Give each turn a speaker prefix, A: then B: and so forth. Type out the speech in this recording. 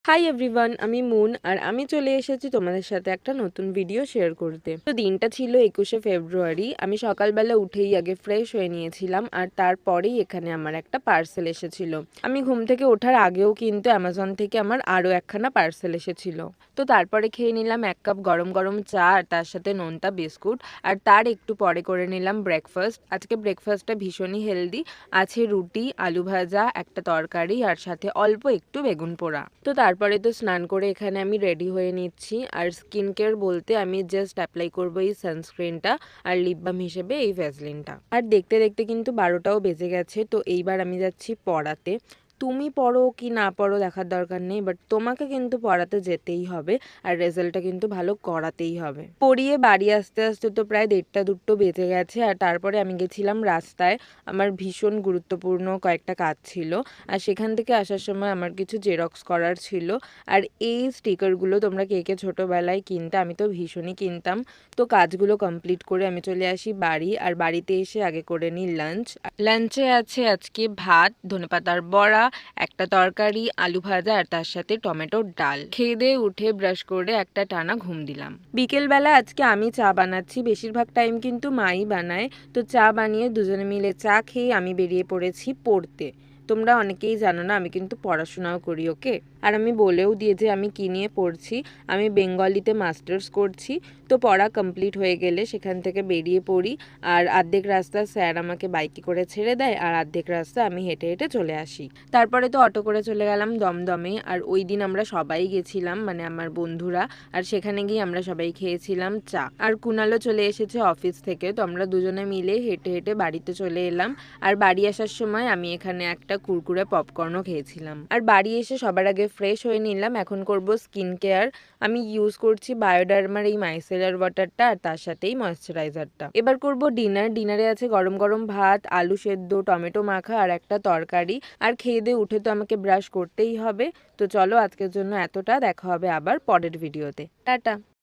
A: Hi everyone, আমি moon আর আমি চলে এসেছি তোমাদের সাথে একটা নতুন ভিডিও শেয়ার করতে। তো দিনটা ছিল 21শে ফেব্রুয়ারি। আমি সকালবেলা উঠেই আগে ফ্রেশ হয়ে নিয়েছিলাম আর তারপরেই এখানে আমার একটা পার্সেল এসেছিল। আমি ঘুম থেকে ওঠার আগেও কিন্তু অ্যামাজন থেকে আমার আরও একখানা পার্সেল এসেছিল। তো তারপরে খেয়ে নিলাম 1 কাপ গরম গরম চা আর তার সাথে নোনতা বিস্কুট। আর তার একটু পরে করে নিলাম ব্রেকফাস্ট। আজকে ব্রেকফাস্টটা ভীষণই হেলদি, আছে রুটি, আলু ভাজা, একটা তরকারি আর সাথে অল্প একটু বেগুন পোড়া। তো তারপরে তো স্নান করে এখানে আমি রেডি হয়ে নিচ্ছি। আর স্কিন কেয়ার বলতে আমি জাস্ট অ্যাপ্লাই করবো এই সানস্ক্রিনটা আর লিপ বাম হিসেবে এই ভ্যাসলিনটা। আর দেখতে দেখতে কিন্তু 12টাও বেজে গেছে। তো এইবার আমি যাচ্ছি পড়াতে। তুমি পড়ো কি না পড়ো দেখার দরকার নেই, বাট তোমাকে কিন্তু পড়াতে যেতেই হবে আর রেজাল্টটা কিন্তু ভালো করাতেই হবে। পড়িয়ে বাড়ি আসতে আসতে তো প্রায় 1:30-2টো বেজে গেছে। আর তারপরে আমি গেছিলাম রাস্তায়, আমার ভীষণ গুরুত্বপূর্ণ কয়েকটা কাজ ছিল। আর সেখান থেকে আসার সময় আমার কিছু জেরক্স করার ছিল। আর এই স্টিকারগুলো তোমরা কে কে ছোটোবেলায় কিনতে, আমি তো ভীষণই কিনতাম। তো কাজগুলো কমপ্লিট করে আমি চলে আসি বাড়ি। আর বাড়িতে এসে আগে করে নিই লাঞ্চ। লাঞ্চে আছে আজকে ভাত, ধনেপাতার বড়া, একটা তরকারি, আলু ভাজা আর তার সাথে টমেটোর ডাল। খেয়ে দিয়ে উঠে ব্রাশ করে একটা টানা ঘুম দিলাম। বিকেলবেলা আজকে আমি চা বানাচ্ছি, বেশিরভাগ টাইম কিন্তু মাই বানায়। তো চা বানিয়ে দুজনে মিলে চা খেয়ে আমি বেরিয়ে পড়েছি পড়তে। তোমরা অনেকেই জানো না আমি কিন্তু পড়াশোনাও করি, ওকে। আর আমি বলেও দিয়েছি আমি কী নিয়ে পড়ছি। আমি বেঙ্গলিতে মাস্টার্স করছি। তো পড়া কমপ্লিট হয়ে গেলে সেখান থেকে বেরিয়ে পড়ি। আর অর্ধেক রাস্তা স্যার আমাকে বাইকে করে ছেড়ে দেয় আর অর্ধেক রাস্তা আমি হেঁটে হেঁটে চলে আসি। তারপরে তো অটো করে চলে গেলাম দমদমে। আর ওই দিন আমরা সবাই গেছিলাম, মানে আমার বন্ধুরা। আর সেখানে গিয়ে আমরা সবাই খেয়েছিলাম চা। আর কুনালও চলে এসেছে অফিস থেকে। তো আমরা দুজনে মিলে হেঁটে হেঁটে বাড়িতে চলে এলাম। আর বাড়ি আসার সময় আমি এখানে একটা কুরকুরে পপকর্নও খেয়েছিলাম। আর বাড়ি এসে সবার আগে ফ্রেশ হয়ে নিলাম। এখন করব স্কিন কেয়ার। আমি ইউজ করছি বায়োডার্মার এই মাইসেলার ওয়াটারটা আর তার সাথেই ময়েশ্চারাইজারটা। এবার করব ডিনার। ডিনারে আছে গরম গরম ভাত, আলু সেদ্ধ, টমেটো মাখা আর একটা তরকারি। আর খেয়ে দিয়ে উঠে তো আমাকে ব্রাশ করতেই হবে। তো চলো আজকের জন্য এতটা, দেখা হবে আবার পরের ভিডিওতে। টাটা।